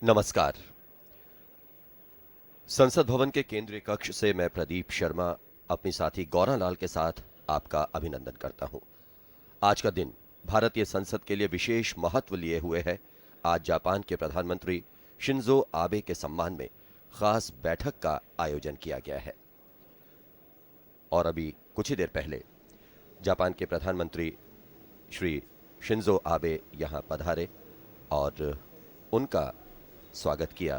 नमस्कार। संसद भवन के केंद्रीय कक्ष से मैं प्रदीप शर्मा अपनी साथी गौरा लाल के साथ आपका अभिनंदन करता हूं। आज का दिन भारतीय संसद के लिए विशेष महत्व लिए हुए है। आज जापान के प्रधानमंत्री शिंजो आबे के सम्मान में खास बैठक का आयोजन किया गया है और अभी कुछ ही देर पहले जापान के प्रधानमंत्री श्री शिंजो आबे यहां पधारे और उनका स्वागत किया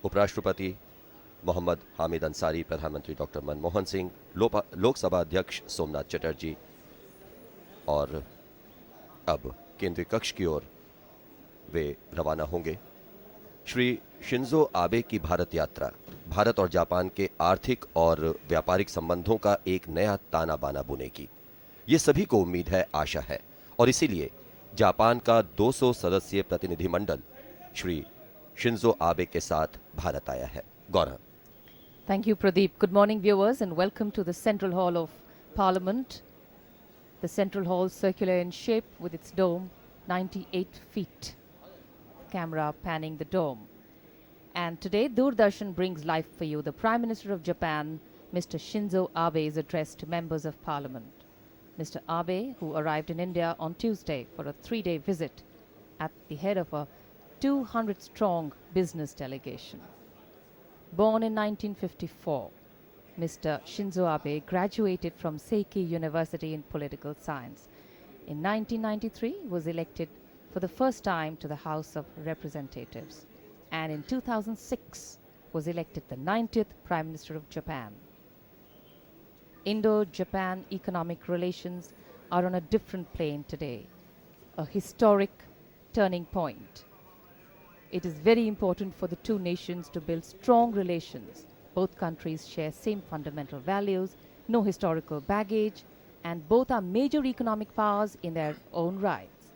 उपराष्ट्रपति मोहम्मद हामिद अंसारी, प्रधानमंत्री डॉक्टर मनमोहन सिंह, लोकसभा अध्यक्ष सोमनाथ चटर्जी और अब केंद्रीय कक्ष की ओर वे रवाना होंगे। श्री शिंजो आबे की भारत यात्रा भारत और जापान के आर्थिक और व्यापारिक संबंधों का एक नया ताना बाना बुनेगी, ये सभी को उम्मीद है, आशा है और इसीलिए जापान का 200 सदस्यीय प्रतिनिधिमंडल श्री शिंजो आबे के साथ भारत आया है। Gaura. Thank you, Pradeep. Good morning, viewers, and welcome to the Central Hall of Parliament. The Central Hall, circular in shape with its dome, 98 feet. Camera panning the dome. And today, Doordarshan brings live for you the Prime Minister of Japan, Mr. Shinzo Abe's address to members of Parliament. Mr. Abe, who arrived in India on Tuesday for a 3-day visit at the head of a 200-strong business delegation. Born in 1954, Mr. Shinzo Abe graduated from Seiki University in Political Science. In 1993, he was elected for the first time to the House of Representatives, and in 2006 was elected the 90th Prime Minister of Japan. Indo-Japan economic relations are on a different plane today, a historic turning point. It is very important for the two nations to build strong relations. Both countries share same fundamental values, no historical baggage, and both are major economic powers in their own rights.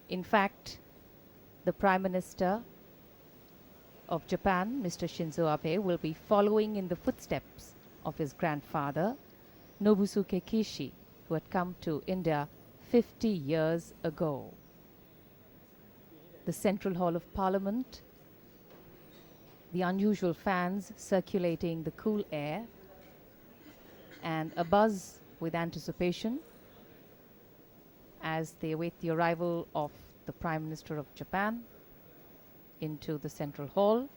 In fact, the Prime Minister of Japan, Mr. Shinzo Abe, will be following in the footsteps of his grandfather, Nobusuke Kishi, who had come to India 50 years ago. The Central Hall of Parliament, the unusual fans circulating the cool air, and a buzz with anticipation as they await the arrival of the Prime Minister of Japan into the Central Hall.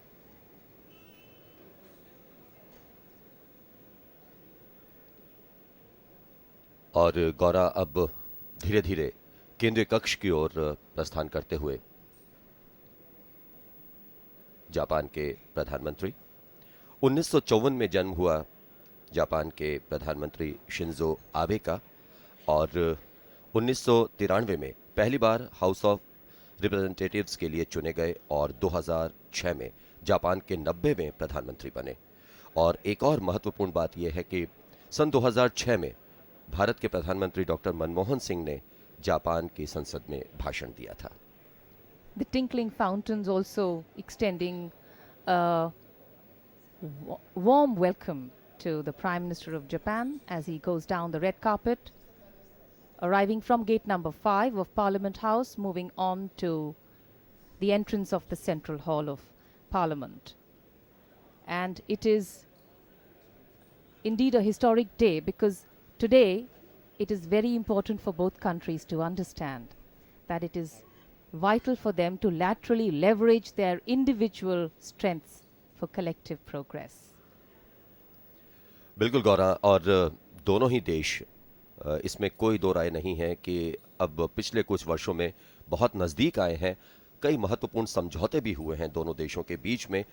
और गौरा अब धीरे धीरे केंद्रीय कक्ष की ओर प्रस्थान करते हुए जापान के प्रधानमंत्री 1954 में जन्म हुआ जापान के प्रधानमंत्री शिंजो आबे का और 1993 में पहली बार हाउस ऑफ रिप्रेजेंटेटिव्स के लिए चुने गए और 2006 में जापान के 90वें प्रधानमंत्री बने। और एक और महत्वपूर्ण बात यह है कि सन 2006 में भारत के प्रधानमंत्री डॉक्टर मनमोहन सिंह ने जापान की संसद में भाषण दिया था। The tinkling fountains also extending a warm welcome to the Prime Minister of Japan as he goes down the red carpet, arriving from gate number 5 of Parliament House, moving on to the entrance of the Central Hall of Parliament. And it is indeed a historic day because today it is very important for both countries to understand that it is vital for them to laterally leverage their individual strengths for collective progress. बिल्कुल गौरा, और दोनों ही देश, इसमें कोई दो राय नहीं है कि अब पिछले कुछ वर्षों में बहुत नज़दीक आए हैं। कई महत्वपूर्ण समझौते भी हुए हैं दोनों देशों के बीच में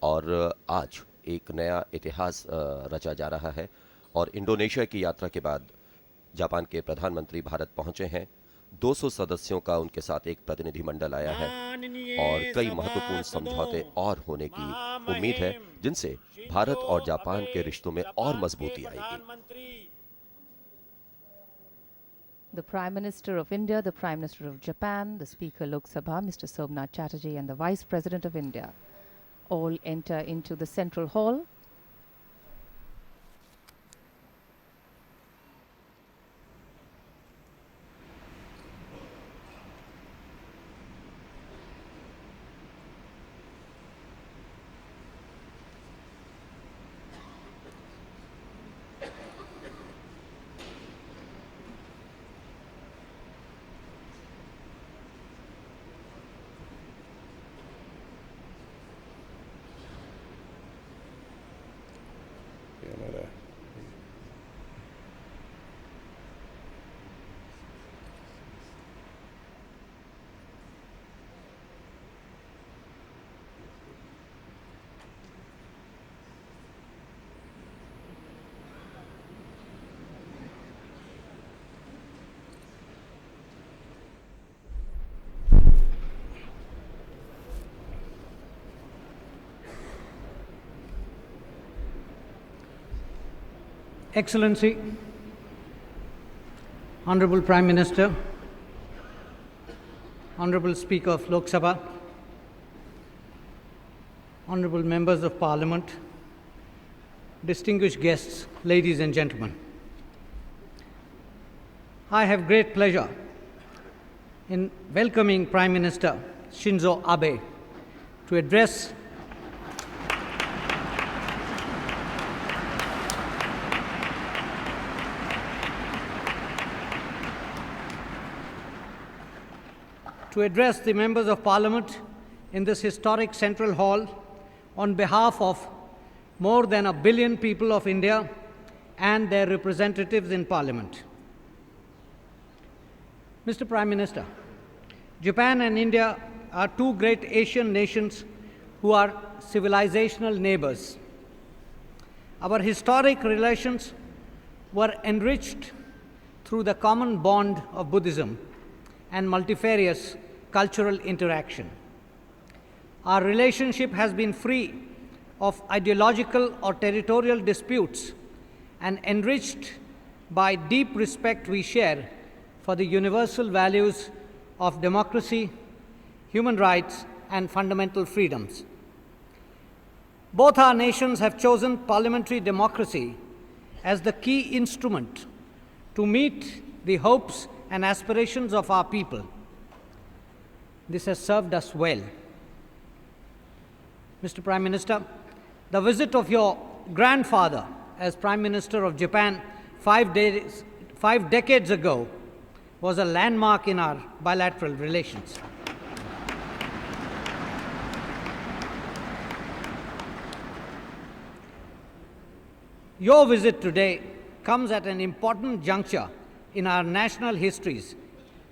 और आज एक नया इतिहास रचा जा रहा है। और इंडोनेशिया की यात्रा के बाद जापान के प्रधानमंत्री भारत पहुंचे हैं। 200 सदस्यों का उनके साथ एक प्रतिनिधिमंडल आया है और कई महत्वपूर्ण समझौते और होने की उम्मीद है जिनसे भारत और जापान के रिश्तों में और मजबूती आएगी। The Prime Minister of India, the Prime Minister of Japan, the Speaker Lok Sabha, Mr. Somnath Chatterjee, and the Vice President of India all enter into the Central Hall. Excellency, Honorable Prime Minister, Honorable Speaker of Lok Sabha, Honorable Members of Parliament, distinguished guests, ladies and gentlemen. I have great pleasure in welcoming Prime Minister Shinzo Abe to address the members of Parliament in this historic Central Hall on behalf of more than 1 billion people of India and their representatives in Parliament. Mr. Prime Minister, Japan and India are two great Asian nations who are civilizational neighbors. Our historic relations were enriched through the common bond of Buddhism and multifarious cultural interaction. Our relationship has been free of ideological or territorial disputes and enriched by deep respect we share for the universal values of democracy, human rights, and fundamental freedoms. Both our nations have chosen parliamentary democracy as the key instrument to meet the hopes and aspirations of our people. This has served us well. Mr. Prime Minister, the visit of your grandfather as Prime Minister of Japan 5 decades ago was a landmark in our bilateral relations. Your visit today comes at an important juncture in our national histories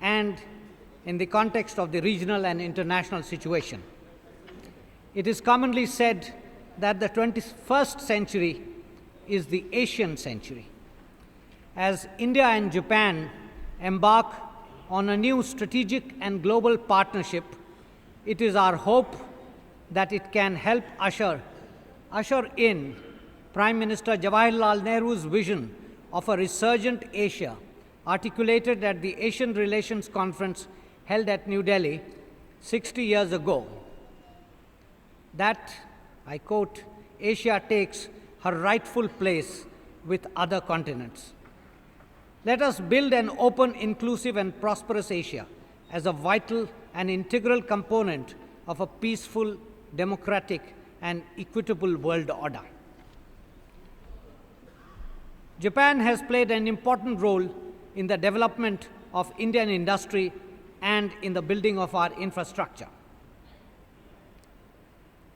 and in the context of the regional and international situation. It is commonly said that the 21st century is the Asian century. As India and Japan embark on a new strategic and global partnership, it is our hope that it can help usher in Prime Minister Jawaharlal Nehru's vision of a resurgent Asia, articulated at the Asian Relations Conference held at New Delhi 60 years ago. That, I quote, Asia takes her rightful place with other continents. Let us build an open, inclusive, and prosperous Asia as a vital and integral component of a peaceful, democratic, and equitable world order. Japan has played an important role in the development of Indian industry and in the building of our infrastructure.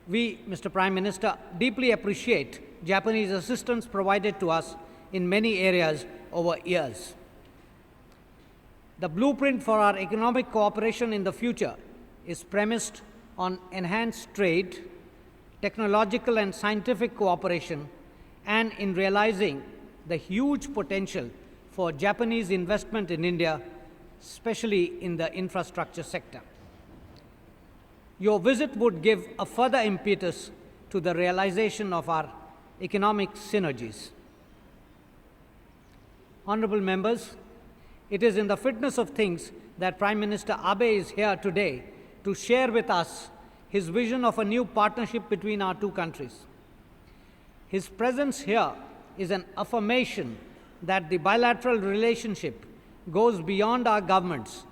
We, Mr. Prime Minister, deeply appreciate Japanese assistance provided to us in many areas over years. The blueprint for our economic cooperation in the future is premised on enhanced trade, technological and scientific cooperation, and in realizing the huge potential for Japanese investment in India, especially in the infrastructure sector. Your visit would give a further impetus to the realization of our economic synergies. Honorable members, it is in the fitness of things that Prime Minister Abe is here today to share with us his vision of a new partnership between our two countries. His presence here is an affirmation that the bilateral relationship goes beyond our governments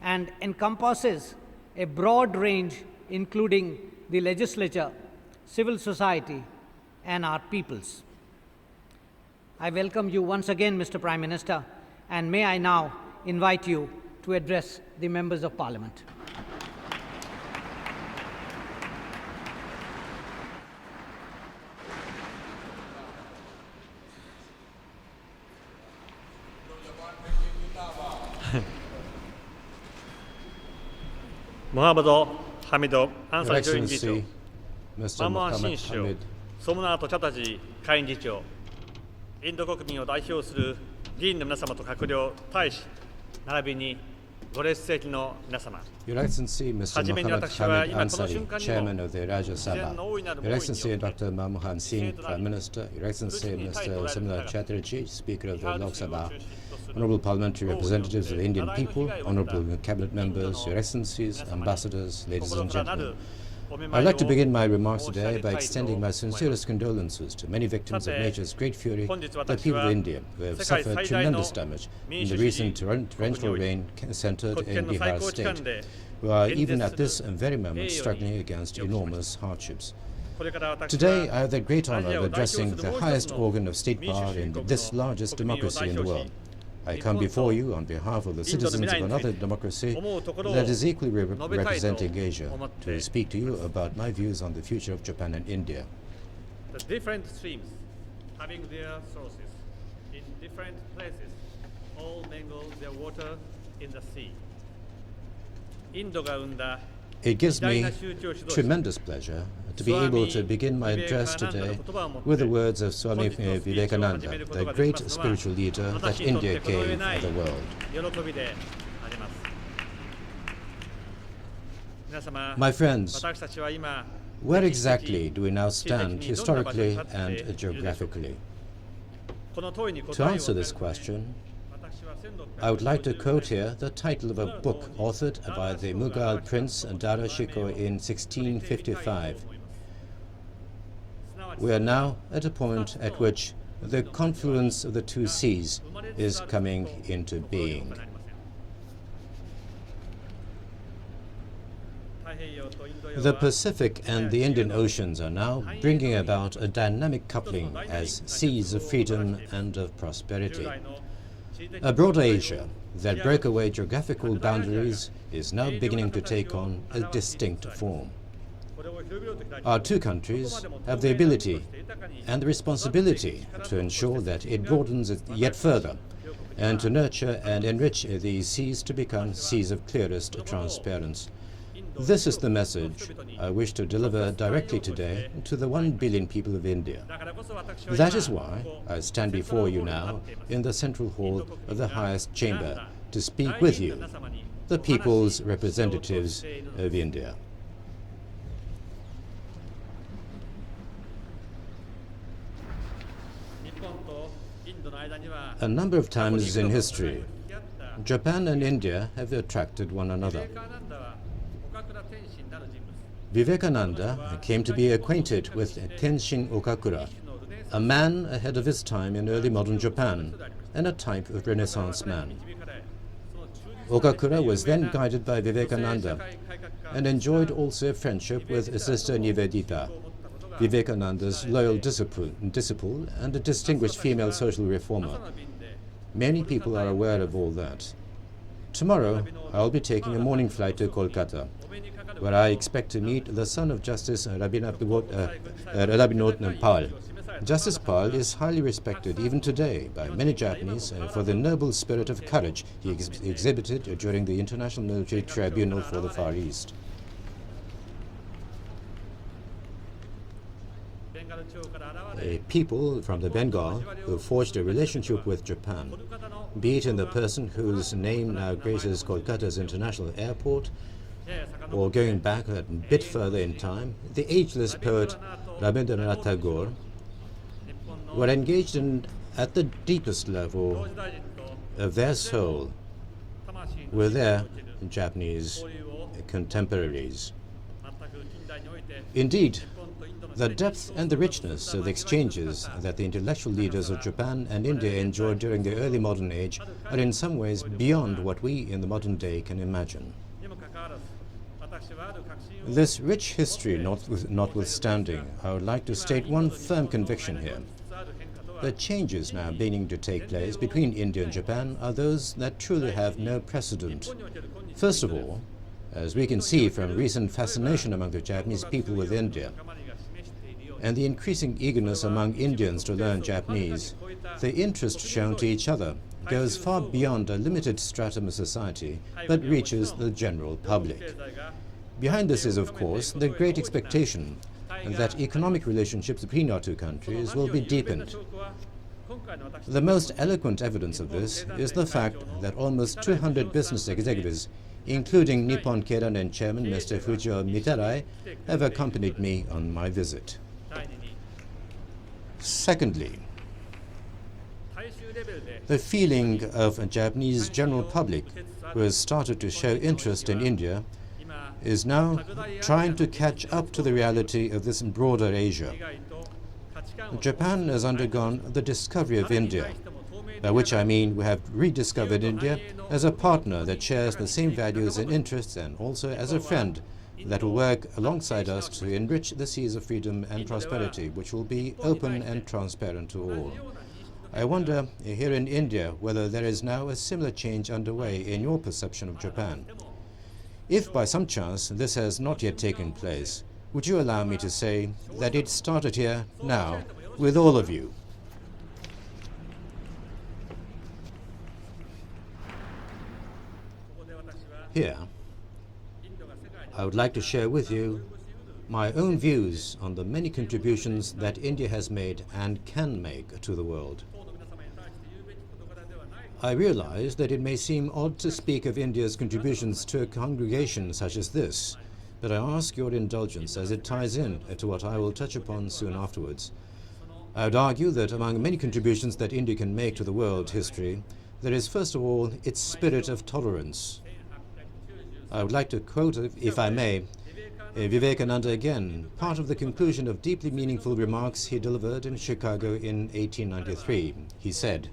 and encompasses a broad range, including the legislature, civil society, and our peoples. I welcome you once again, Mr. Prime Minister, and may I now invite you to address the members of Parliament. Muhammad Hamid Ansar Your 上院議長 Excellency, Mr. マンモーン・シン Mohammed 首相 Hamid, ソムナート・チャタジー下院議長インド国民を代表する議員の皆様と閣僚、大使並びにご列席の皆様、 Your Excellency, Mr. はじめに Muhammad 私は Hamid 今この瞬 Ansari, 間に Chairman も of the Rajya 自然 Sabha, の大いなる Your 防衛に Excellency よって Dr. Manmohan Singh, Prime Minister, Your Excellency Mr. Samdar Chatterjee, Speaker of the Lok Sabha, Honorable Parliamentary Representatives of the Indian people, Honorable Cabinet Members, Your Excellencies, Ambassadors, ladies and gentlemen. I'd like to begin my remarks today by extending my sincerest condolences to many victims of nature's great fury, the people of India, who have suffered tremendous damage in the recent torrential rain centered in Bihar state, who are even at this very moment struggling against enormous hardships. Today, I have the great honor of addressing the highest organ of state power in this largest democracy in the world. I come before you on behalf of the citizens of another democracy that is equally representing Asia to speak to you about my views on the future of Japan and India. The different streams having their sources in different places all mingle their water in the sea. インドが生んだ It gives me tremendous pleasure to be able to begin my address today with the words of Swami Vivekananda, the great spiritual leader that India gave the world. 喜びであります。皆様、 My friends, 私たちは今 where exactly do we now stand historically and geographically? この問いに To 答えを answer this question, 私は1600 I would like to quote here the title of a book authored by the Mughal prince Dara Shikoh in 1655. We are now at a point at which the confluence of the two seas is coming into being. The Pacific and the Indian Oceans are now bringing about a dynamic coupling as seas of freedom and of prosperity. A broader Asia that broke away geographical boundaries is now beginning to take on a distinct form. Our two countries have the ability and the responsibility to ensure that it broadens it yet further and to nurture and enrich these seas to become seas of clearest transparency. This is the message I wish to deliver directly today to the 1 billion people of India. That is why I stand before you now in the central hall of the highest chamber to speak with you, the people's representatives of India. A number of times in history, Japan and India have attracted one another. Vivekananda came to be acquainted with Tenshin Okakura, a man ahead of his time in early modern Japan and a type of Renaissance man. Okakura was then guided by Vivekananda and enjoyed also a friendship with Sister Nivedita, Vivekananda's loyal disciple and a distinguished female social reformer. Many people are aware of all that. Tomorrow, I'll be taking a morning flight to Kolkata, where I expect to meet the son of Justice Rabindranath Pal. Justice Pal is highly respected even today by many Japanese for the noble spirit of courage he exhibited during the International Military Tribunal for the Far East. People from the Bengal who forged a relationship with Japan, be it in the person whose name now graces Kolkata's international airport, or going back a bit further in time, the ageless poet Rabindranath Tagore, were engaged in, at the deepest level of their soul, with their Japanese contemporaries. Indeed, the depth and the richness of the exchanges that the intellectual leaders of Japan and India enjoyed during the early modern age are in some ways beyond what we in the modern day can imagine. This rich history notwithstanding, I would like to state one firm conviction here. The changes now beginning to take place between India and Japan are those that truly have no precedent. First of all, as we can see from recent fascination among the Japanese people with India, and the increasing eagerness among Indians to learn Japanese, the interest shown to each other goes far beyond a limited stratum of society, but reaches the general public. Behind this is, of course, the great expectation that economic relationships between our two countries will be deepened. The most eloquent evidence of this is the fact that almost 200 business executives, including Nippon Keidanren Chairman Mr. Fujio Mitarai, have accompanied me on my visit. Secondly, the feeling of a Japanese general public who has started to show interest in India is now trying to catch up to the reality of this broader Asia. Japan has undergone the discovery of India, by which I mean we have rediscovered India as a partner that shares the same values and interests, and also as a friend that will work alongside us to enrich the seas of freedom and prosperity, which will be open and transparent to all. I wonder here in India whether there is now a similar change underway in your perception of Japan. If by some chance this has not yet taken place, would you allow me to say that it started here now with all of you? Here, I would like to share with you my own views on the many contributions that India has made and can make to the world. I realize that it may seem odd to speak of India's contributions to a congregation such as this, but I ask your indulgence as it ties in to what I will touch upon soon afterwards. I would argue that among many contributions that India can make to the world history, there is first of all its spirit of tolerance. I would like to quote, if I may, Vivekananda again, part of the conclusion of deeply meaningful remarks he delivered in Chicago in 1893. He said,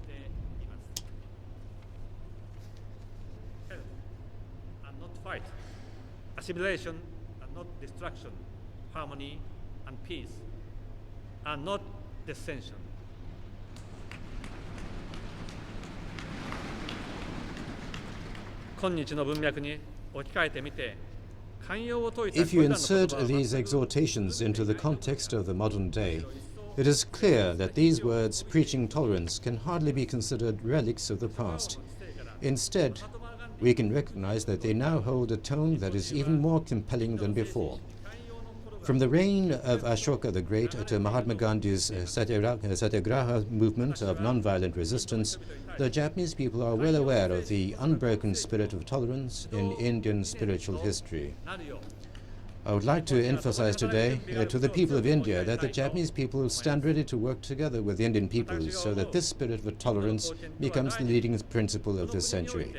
and not fight. Assimilation and not destruction. Harmony and peace are not dissension. If you insert these exhortations into the context of the modern day, it is clear that these words, preaching tolerance, can hardly be considered relics of the past. Instead, we can recognize that they now hold a tone that is even more compelling than before. From the reign of Ashoka the Great to Mahatma Gandhi's Satyagraha movement of nonviolent resistance, the Japanese people are well aware of the unbroken spirit of tolerance in Indian spiritual history. I would like to emphasize today to the people of India that the Japanese people stand ready to work together with the Indian people so that this spirit of tolerance becomes the leading principle of this century.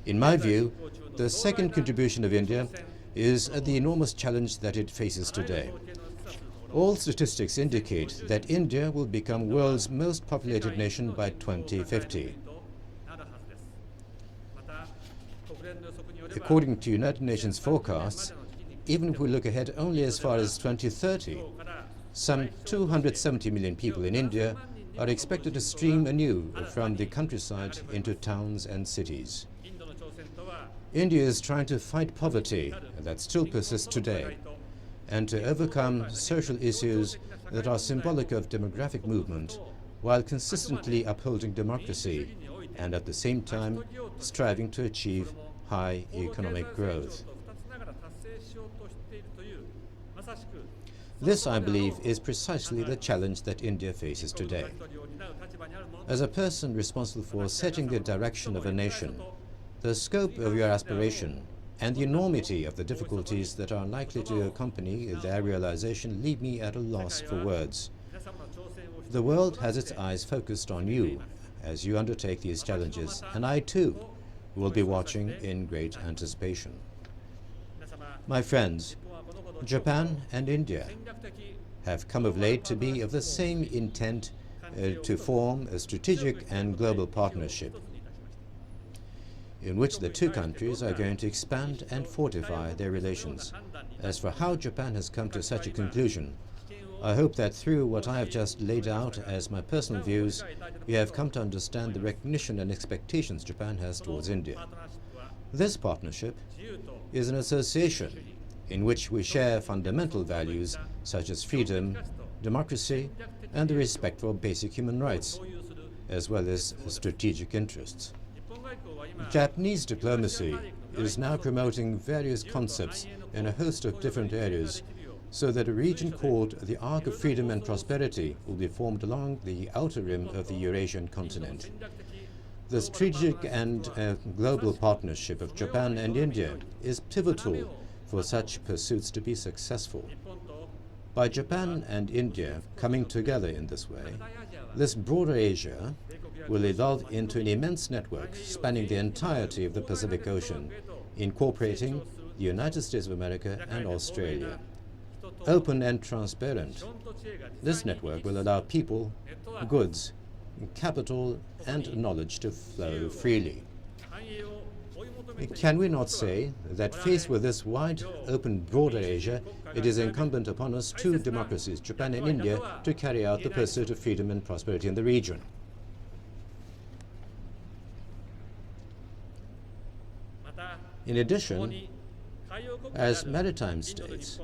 In my view, the second contribution of India is the enormous challenge that it faces today. All statistics indicate that India will become the world's most populated nation by 2050. According to United Nations forecasts, even if we look ahead only as far as 2030, some 270 million people in India are expected to stream anew from the countryside into towns and cities. India is trying to fight poverty that still persists today and to overcome social issues that are symbolic of demographic movement while consistently upholding democracy and at the same time striving to achieve high economic growth. This, I believe, is precisely the challenge that India faces today. As a person responsible for setting the direction of a nation, the scope of your aspiration and the enormity of the difficulties that are likely to accompany their realization leave me at a loss for words. The world has its eyes focused on you as you undertake these challenges, and I too will be watching in great anticipation. My friends, Japan and India have come of late to be of the same intent to form a strategic and global partnership in which the two countries are going to expand and fortify their relations. As for how Japan has come to such a conclusion, I hope that through what I have just laid out as my personal views, we have come to understand the recognition and expectations Japan has towards India. This partnership is an association in which we share fundamental values such as freedom, democracy, and the respect for basic human rights, as well as strategic interests. Japanese diplomacy is now promoting various concepts in a host of different areas so that a region called the Arc of Freedom and Prosperity will be formed along the outer rim of the Eurasian continent. The strategic and global partnership of Japan and India is pivotal for such pursuits to be successful. By Japan and India coming together in this way, this broader Asia will evolve into an immense network spanning the entirety of the Pacific Ocean, incorporating the United States of America and Australia. Open and transparent, this network will allow people, goods, capital, and knowledge to flow freely. Can we not say that faced with this wide, open, broader Asia, it is incumbent upon us, two democracies, Japan and India, to carry out the pursuit of freedom and prosperity in the region? In addition, as maritime states,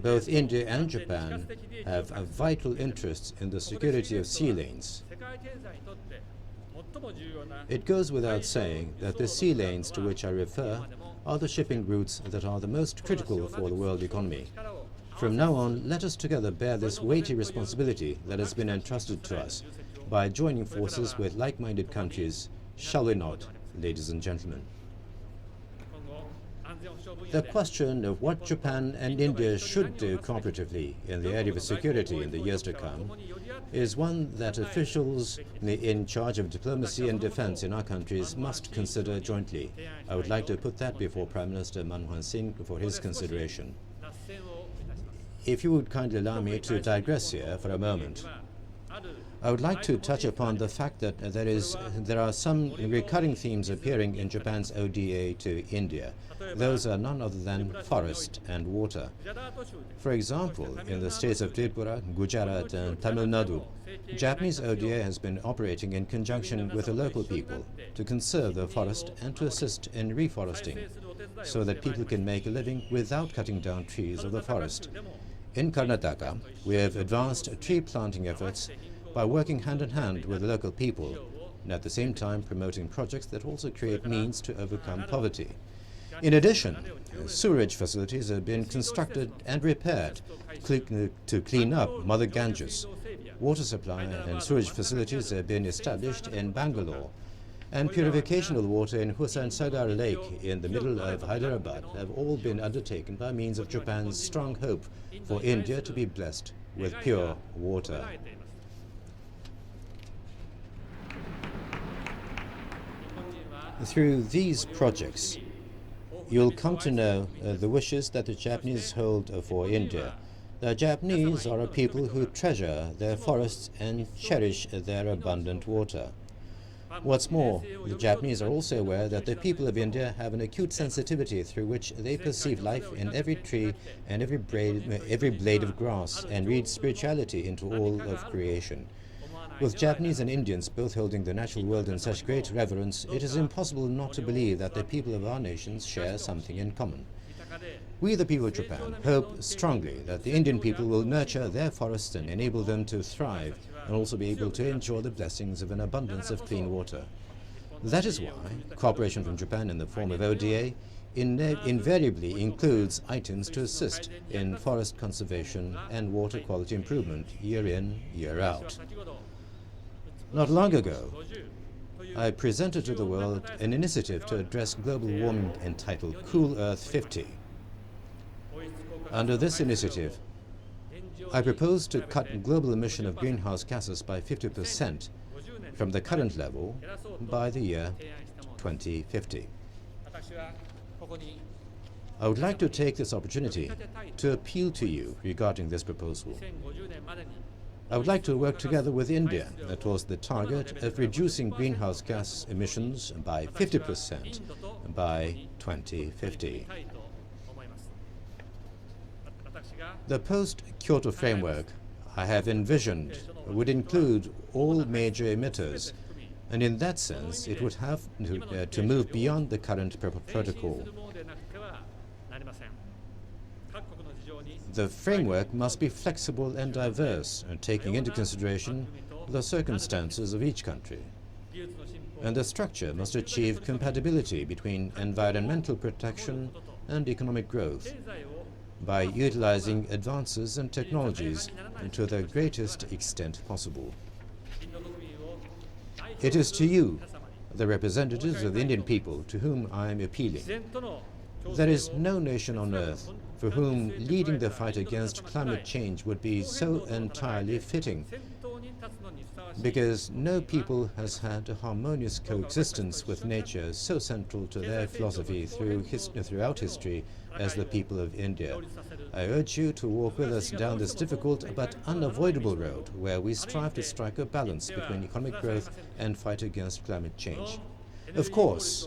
both India and Japan have a vital interest in the security of sea lanes. It goes without saying that the sea lanes to which I refer are the shipping routes that are the most critical for the world economy. From now on, let us together bear this weighty responsibility that has been entrusted to us by joining forces with like-minded countries, shall we not, ladies and gentlemen? The question of what Japan and India should do cooperatively in the area of security in the years to come is one that officials in charge of diplomacy and defense in our countries must consider jointly. I would like to put that before Prime Minister Manmohan Singh for his consideration. If you would kindly allow me to digress here for a moment, I would like to touch upon the fact that there are some recurring themes appearing in Japan's ODA to India. Those are none other than forest and water. For example, in the states of Tripura, Gujarat, and Tamil Nadu, Japanese ODA has been operating in conjunction with the local people to conserve the forest and to assist in reforesting, so that people can make a living without cutting down trees of the forest. In Karnataka, we have advanced tree planting efforts by working hand in hand with the local people, and at the same time promoting projects that also create means to overcome poverty. In addition, sewerage facilities have been constructed and repaired to clean up Mother Ganges. Water supply and sewerage facilities have been established in Bangalore, and purification of the water in Hussain Sagar Lake in the middle of Hyderabad have all been undertaken by means of Japan's strong hope for India to be blessed with pure water. Through these projects, you'll come to know the wishes that the Japanese hold for India. The Japanese are a people who treasure their forests and cherish their abundant water. What's more, the Japanese are also aware that the people of India have an acute sensitivity through which they perceive life in every tree and every blade of grass and read spirituality into all of creation. With Japanese and Indians both holding the natural world in such great reverence, it is impossible not to believe that the people of our nations share something in common. We, the people of Japan, hope strongly that the Indian people will nurture their forests and enable them to thrive, and also be able to enjoy the blessings of an abundance of clean water. That is why cooperation from Japan in the form of ODA invariably includes items to assist in forest conservation and water quality improvement year in, year out. Not long ago, I presented to the world an initiative to address global warming entitled Cool Earth 50. Under this initiative, I propose to cut global emission of greenhouse gases by 50% from the current level by the year 2050. I would like to take this opportunity to appeal to you regarding this proposal. I would like to work together with India towards the target of reducing greenhouse gas emissions by 50% by 2050. The post-Kyoto framework I have envisioned would include all major emitters, and in that sense it would have to move beyond the current protocol. The framework must be flexible and diverse, taking into consideration the circumstances of each country. And the structure must achieve compatibility between environmental protection and economic growth. by utilizing advances and technologies to the greatest extent possible. It is to you, the representatives of the Indian people, to whom I am appealing. There is no nation on earth for whom leading the fight against climate change would be so entirely fitting, because no people has had a harmonious coexistence with nature so central to their philosophy throughout history as the people of India. I urge you to walk with us down this difficult but unavoidable road where we strive to strike a balance between economic growth and fight against climate change. Of course,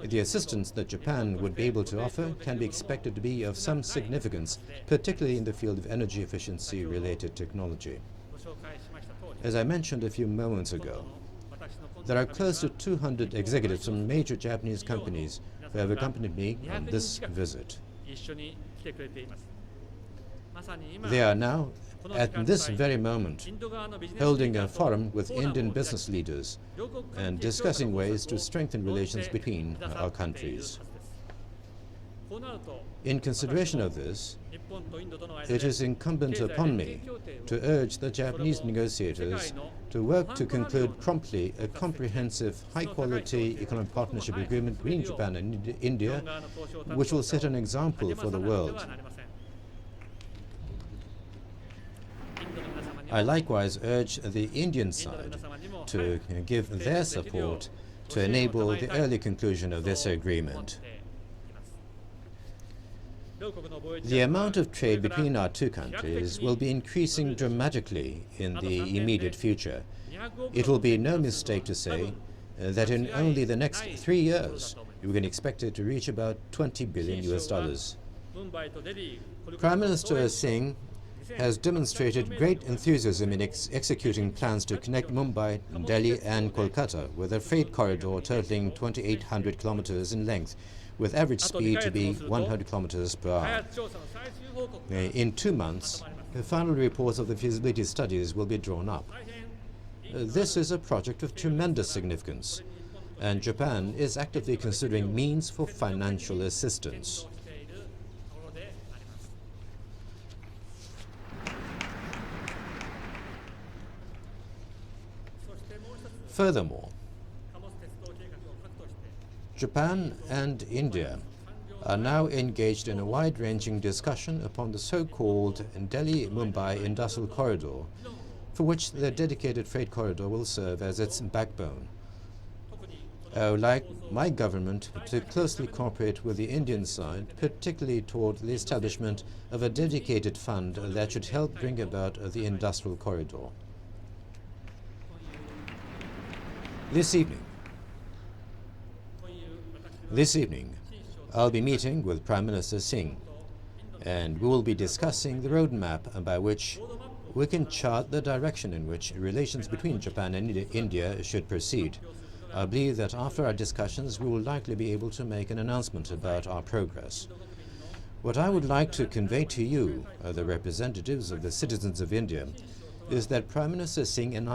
the assistance that Japan would be able to offer can be expected to be of some significance, particularly in the field of energy efficiency related technology. As I mentioned a few moments ago, there are close to 200 executives from major Japanese companies who have accompanied me on this visit. They are now, at this very moment, holding a forum with Indian business leaders and discussing ways to strengthen relations between our countries. In consideration of this, it is incumbent upon me to urge the Japanese negotiators to work to conclude promptly a comprehensive, high-quality economic partnership agreement between Japan and India, which will set an example for the world. I likewise urge the Indian side to give their support to enable the early conclusion of this agreement. The amount of trade between our two countries will be increasing dramatically in the immediate future. It will be no mistake to say that in only the next 3 years, we can expect it to reach about $20 billion. Prime Minister Singh has demonstrated great enthusiasm in executing plans to connect Mumbai, Delhi and Kolkata with a freight corridor totaling 2,800 kilometers in length, with average speed to be 100 kilometers per hour. In 2 months, the final reports of the feasibility studies will be drawn up. This is a project of tremendous significance, and Japan is actively considering means for financial assistance. Furthermore, Japan and India are now engaged in a wide-ranging discussion upon the so-called Delhi-Mumbai Industrial Corridor, for which the dedicated freight corridor will serve as its backbone. I would like my government to closely cooperate with the Indian side, particularly toward the establishment of a dedicated fund that should help bring about the industrial corridor. This evening, I'll be meeting with Prime Minister Singh, and we will be discussing the roadmap by which we can chart the direction in which relations between Japan and India should proceed. I believe that after our discussions, we will likely be able to make an announcement about our progress. What I would like to convey to you, the representatives of the citizens of India, is that Prime Minister Singh and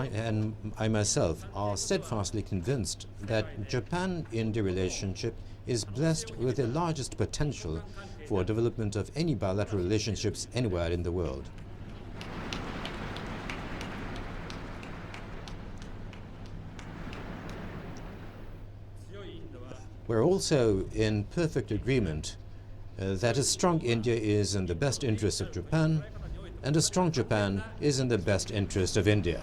I myself are steadfastly convinced that Japan-India relationship is blessed with the largest potential for development of any bilateral relationships anywhere in the world. We're also in perfect agreement that a strong India is in the best interest of Japan, and a strong Japan is in the best interest of India.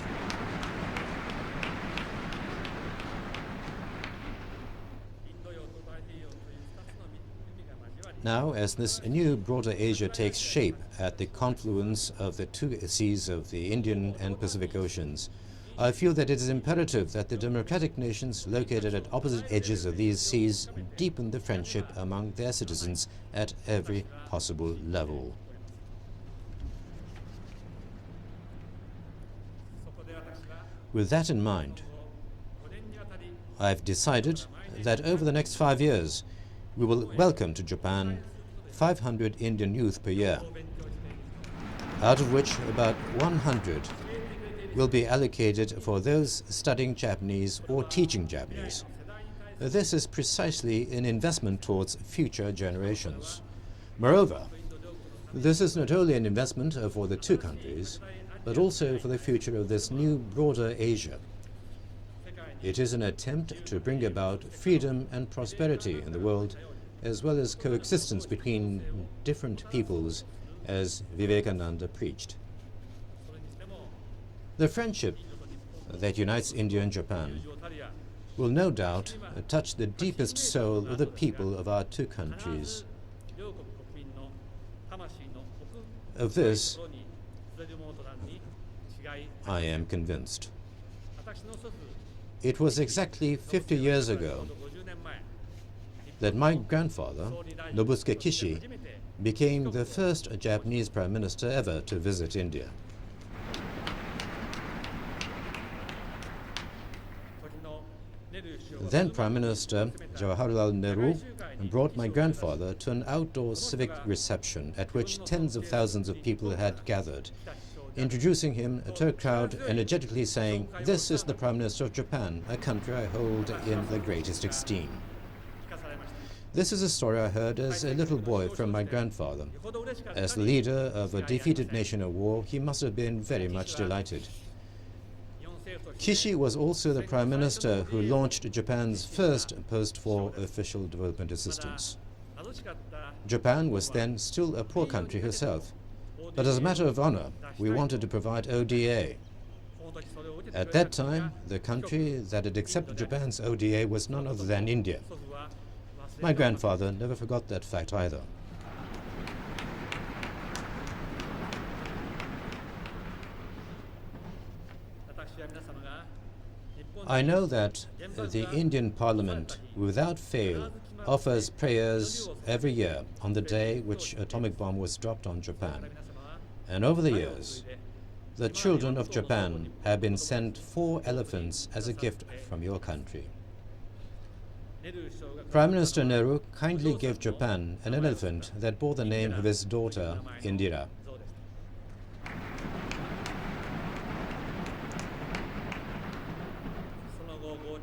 Now, as this new broader Asia takes shape at the confluence of the two seas of the Indian and Pacific Oceans, I feel that it is imperative that the democratic nations located at opposite edges of these seas deepen the friendship among their citizens at every possible level. With that in mind, I've decided that over the next 5 years, we will welcome to Japan 500 Indian youth per year, out of which about 100 will be allocated for those studying Japanese or teaching Japanese. This is precisely an investment towards future generations. Moreover, This is not only an investment for the two countries, but also for the future of this new broader Asia. It is an attempt to bring about freedom and prosperity in the world, as well as coexistence between different peoples, as Vivekananda preached. The friendship that unites India and Japan will no doubt touch the deepest soul of the people of our two countries. Of this, I am convinced. It was exactly 50 years ago that my grandfather, Nobusuke Kishi, became the first Japanese Prime Minister ever to visit India. Then Prime Minister Jawaharlal Nehru brought my grandfather to an outdoor civic reception at which tens of thousands of people had gathered, introducing him to a crowd energetically saying, "This is the Prime Minister of Japan, a country I hold in the greatest esteem." This is a story I heard as a little boy from my grandfather. As the leader of a defeated nation in war, he must have been very much delighted. Kishi was also the Prime Minister who launched Japan's first post-war official development assistance. Japan was then still a poor country herself, but as a matter of honor, we wanted to provide ODA. At that time, the country that had accepted Japan's ODA was none other than India. My grandfather never forgot that fact either. I know that the Indian Parliament, without fail, offers prayers every year on the day which atomic bomb was dropped on Japan. And over the years, the children of Japan have been sent 4 elephants as a gift from your country. Prime Minister Nehru kindly gave Japan an elephant that bore the name of his daughter, Indira.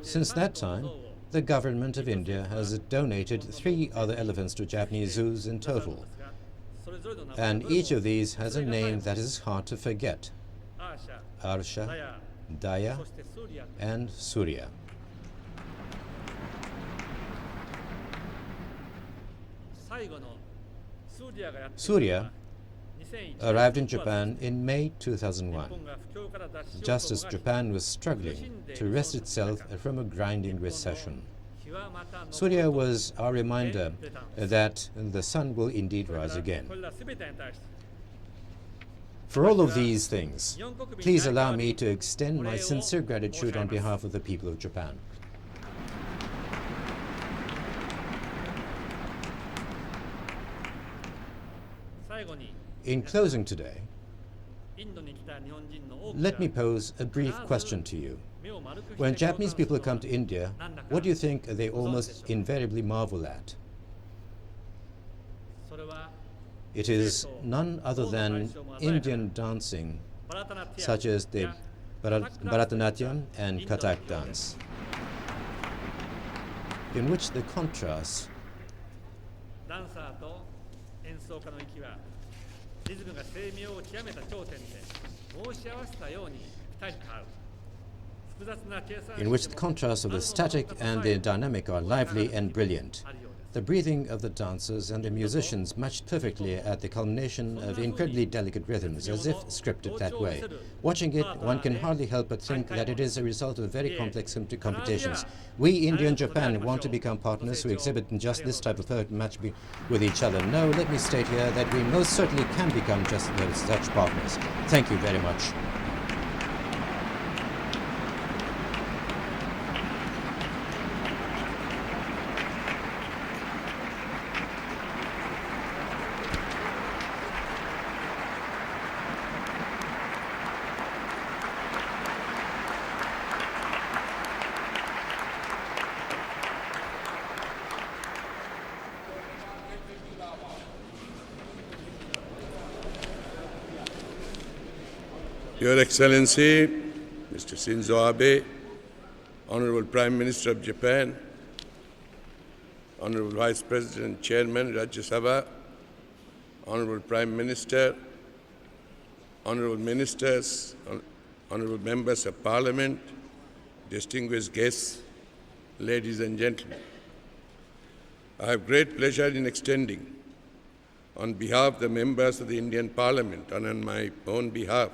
Since that time, the government of India has donated 3 other elephants to Japanese zoos in total, and each of these has a name that is hard to forget: Arsha, Daya, and Surya. Surya arrived in Japan in May 2001, just as Japan was struggling to wrest itself from a grinding recession. Surya was our reminder that the sun will indeed rise again. For all of these things, please allow me to extend my sincere gratitude on behalf of the people of Japan. In closing today, let me pose a brief question to you. When Japanese people come to India, what do you think they almost invariably marvel at? It is none other than Indian dancing, such as the Bharatanatyam and Kathak dance, in which the contrast of the static and the dynamic are lively and brilliant. The breathing of the dancers and the musicians matched perfectly at the culmination of incredibly delicate rhythms, as if scripted that way. Watching it, one can hardly help but think that it is a result of very complex competitions. We, India and Japan, want to become partners who exhibit just this type of perfect match with each other. No, let me state here that we most certainly can become just such partners. Thank you very much. Your Excellency, Mr. Shinzo Abe, Honorable Prime Minister of Japan, Honorable Vice President, Chairman, Rajya Sabha, Honorable Prime Minister, Honorable Ministers, Honorable Members of Parliament, distinguished guests, ladies and gentlemen. I have great pleasure in extending, on behalf of the members of the Indian Parliament and on my own behalf,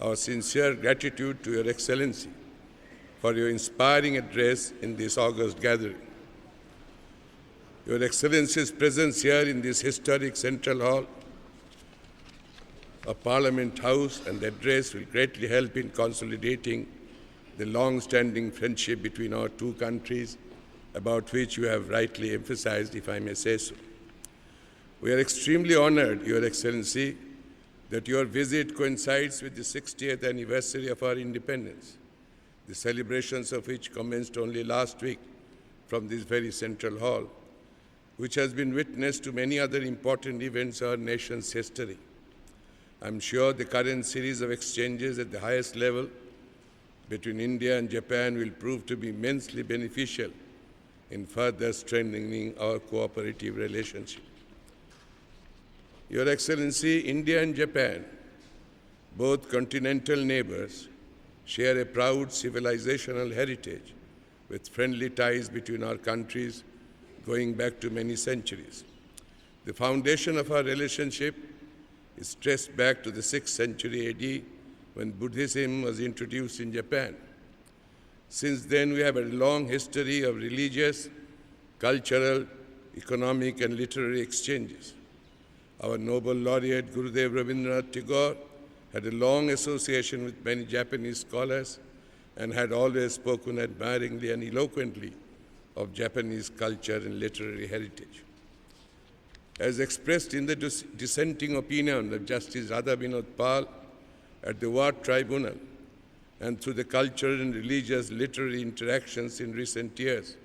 our sincere gratitude to Your Excellency for your inspiring address in this august gathering. Your Excellency's presence here in this historic Central Hall of Parliament House and the address will greatly help in consolidating the long-standing friendship between our two countries, about which you have rightly emphasized, if I may say so. We are extremely honored, Your Excellency, that your visit coincides with the 60th anniversary of our independence, the celebrations of which commenced only last week from this very Central Hall, which has been witness to many other important events in our nation's history. I'm sure the current series of exchanges at the highest level between India and Japan will prove to be immensely beneficial in further strengthening our cooperative relationship. Your Excellency, India and Japan, both continental neighbors, share a proud civilizational heritage with friendly ties between our countries going back to many centuries. The foundation of our relationship is traced back to the 6th century AD when Buddhism was introduced in Japan. Since then, we have a long history of religious, cultural, economic, and literary exchanges. Our Nobel laureate Gurudev Rabindranath Tagore had a long association with many Japanese scholars and had always spoken admiringly and eloquently of Japanese culture and literary heritage. As expressed in the dissenting opinion of Justice Radha Vinod Pal at the Ward Tribunal, and through the cultural and religious literary interactions in recent years,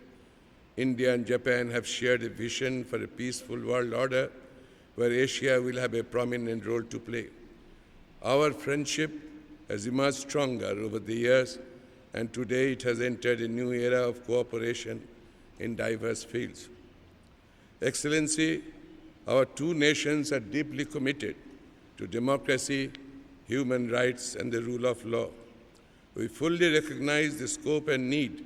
India and Japan have shared a vision for a peaceful world order where Asia will have a prominent role to play. Our friendship has emerged stronger over the years, and today it has entered a new era of cooperation in diverse fields. Excellency, our two nations are deeply committed to democracy, human rights, and the rule of law. We fully recognize the scope and need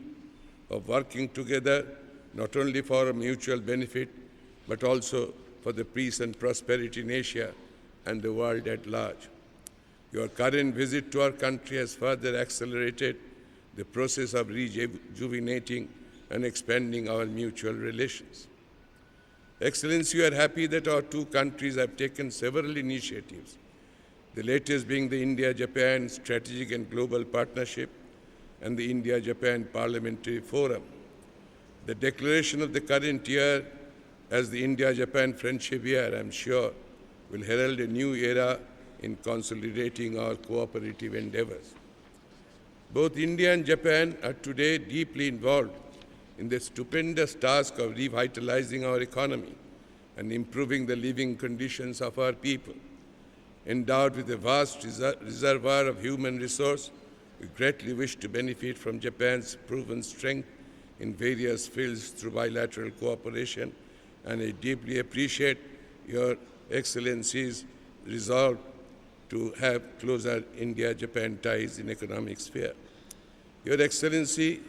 of working together not only for our mutual benefit, but also for the peace and prosperity in Asia and the world at large. Your current visit to our country has further accelerated the process of rejuvenating and expanding our mutual relations. Excellency, we are happy that our two countries have taken several initiatives, the latest being the India-Japan Strategic and Global Partnership and the India-Japan Parliamentary Forum. The declaration of the current year as the India-Japan Friendship Year, I'm sure, will herald a new era in consolidating our cooperative endeavors. Both India and Japan are today deeply involved in the stupendous task of revitalizing our economy and improving the living conditions of our people. Endowed with a vast reservoir of human resource, we greatly wish to benefit from Japan's proven strength in various fields through bilateral cooperation, and I deeply appreciate Your Excellency's resolve to have closer India-Japan ties in economic sphere. Your Excellency,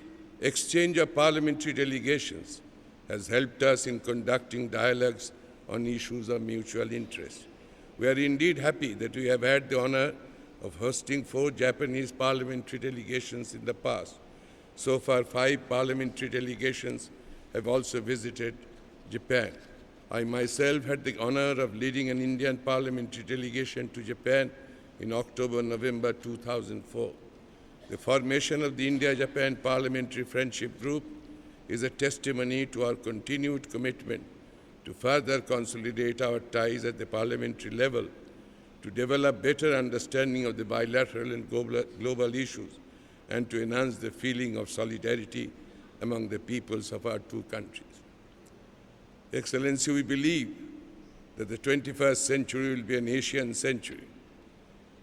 exchange of parliamentary delegations has helped us in conducting dialogues on issues of mutual interest. We are indeed happy that we have had the honor of hosting 4 Japanese parliamentary delegations in the past. So far, 5 parliamentary delegations have also visited Japan. I myself had the honor of leading an Indian parliamentary delegation to Japan in October-November 2004. The formation of the India-Japan Parliamentary Friendship Group is a testimony to our continued commitment to further consolidate our ties at the parliamentary level, to develop better understanding of the bilateral and global issues, and to enhance the feeling of solidarity among the peoples of our two countries. Excellency, we believe that the 21st century will be an Asian century,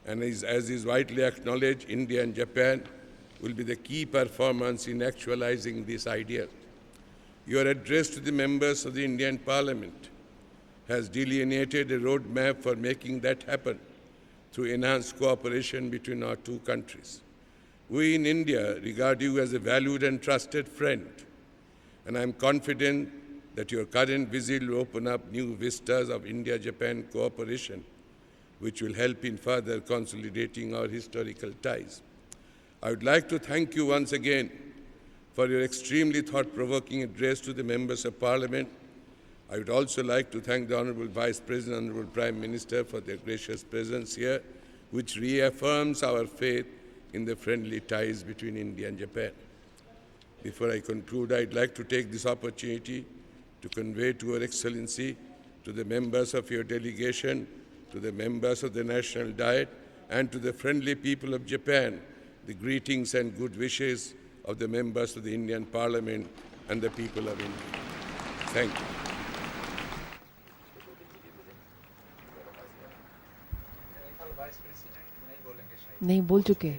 and as is widely acknowledged, India and Japan will be the key performers in actualizing this ideal. Your address to the members of the Indian Parliament has delineated a roadmap for making that happen through enhanced cooperation between our two countries. We in India regard you as a valued and trusted friend, and I am confident that your current visit will open up new vistas of India-Japan cooperation, which will help in further consolidating our historical ties. I would like to thank you once again for your extremely thought-provoking address to the members of Parliament. I would also like to thank the Honourable Vice President, Honourable Prime Minister for their gracious presence here, which reaffirms our faith in the friendly ties between India and Japan. Before I conclude, I'd like to take this opportunity to convey to Your Excellency, to the members of your delegation, to the members of the National Diet, and to the friendly people of Japan, the greetings and good wishes of the members of the Indian Parliament and the people of India. Thank you. नहीं बोल चुके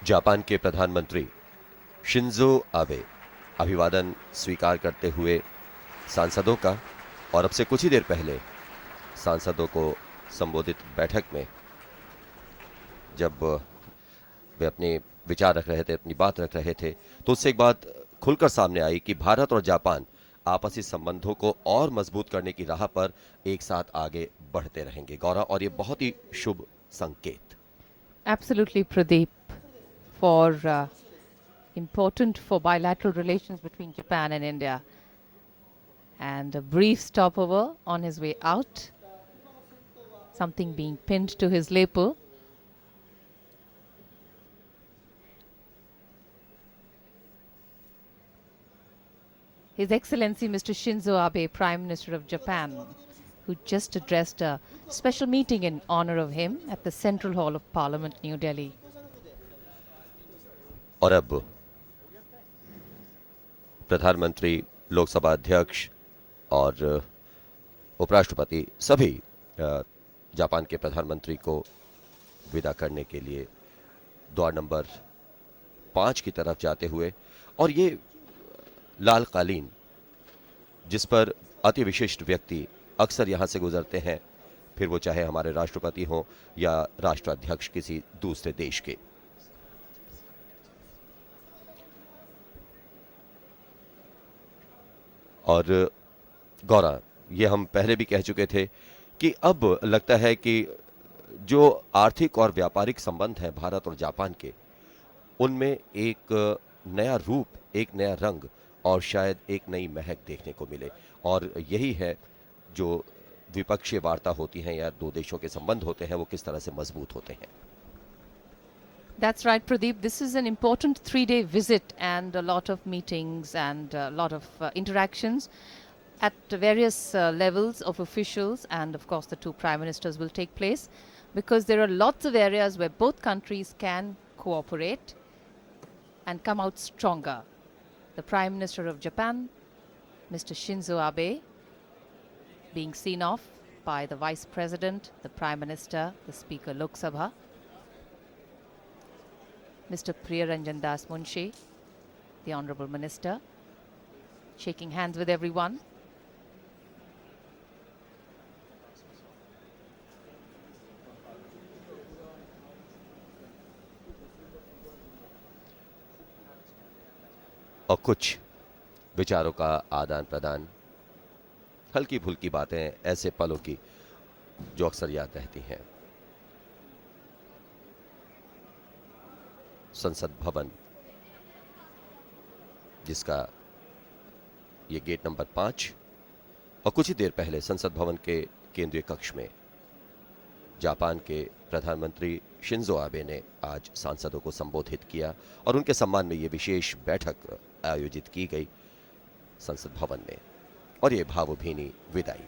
Japan के प्रधानमंत्री Shinzo Abe अभिवादन स्वीकार करते हुए सांसदों का और अब से कुछ ही देर पहले सांसदों को संबोधित बैठक में जब वे अपने विचार रख रहे थे, अपनी बात रख रहे थे, तो उससे एक बात खुलकर सामने आई कि भारत और जापान आपसी संबंधों को और मजबूत करने की राह पर एक साथ आगे बढ़ते रहेंगे गौरव, और ये बहुत ही शुभ संकेत। Absolutely, Pradeep. For important for bilateral relations between Japan and India. And a brief stopover on his way out. Something being pinned to his lapel. His Excellency Mr. Shinzo Abe, Prime Minister of Japan, who just addressed a special meeting in honor of him at the Central Hall of Parliament, New Delhi. और अब प्रधानमंत्री, लोकसभा अध्यक्ष और उपराष्ट्रपति सभी Japan के प्रधानमंत्री को विदा करने के लिए द्वार नंबर 5 की तरफ जाते हुए, और ये लाल कालीन जिस पर अति विशिष्ट व्यक्ति अक्सर यहां से गुजरते हैं, फिर वो चाहे हमारे राष्ट्रपति हों या राष्ट्राध्यक्ष किसी दूसरे देश के। और गौरा, ये हम पहले भी कह चुके थे कि अब लगता है कि जो आर्थिक और व्यापारिक संबंध हैं भारत और जापान के, उनमें एक नया रूप, एक नया रंग और शायद एक नई महक देखने को मिले, और यही है जो द्विपक्षीय वार्ता होती हैं या दो देशों के संबंध होते हैं, वो किस तरह से मजबूत होते हैं। That's right, Pradeep. This is an important 3-day visit and a lot of meetings and a lot of interactions at various levels of officials, and of course the two prime ministers will take place, because there are lots of areas where both countries can cooperate and come out stronger. The Prime Minister of Japan, Mr. Shinzo Abe, being seen off by the Vice President, the Prime Minister, the Speaker Lok Sabha, Mr. Priyaranjan Das Munshi, the Honourable Minister, shaking hands with everyone. और कुछ विचारों का आदान प्रदान, हल्की फुल्की बातें, ऐसे पलों की जो अक्सर याद रहती हैं। संसद भवन, जिसका ये गेट नंबर 5, और कुछ ही देर पहले संसद भवन के केंद्रीय कक्ष में जापान के प्रधानमंत्री शिंजो आबे ने आज सांसदों को संबोधित किया, और उनके सम्मान में ये विशेष बैठक आयोजित की गई संसद भवन में, और ये भावभीनी विदाई।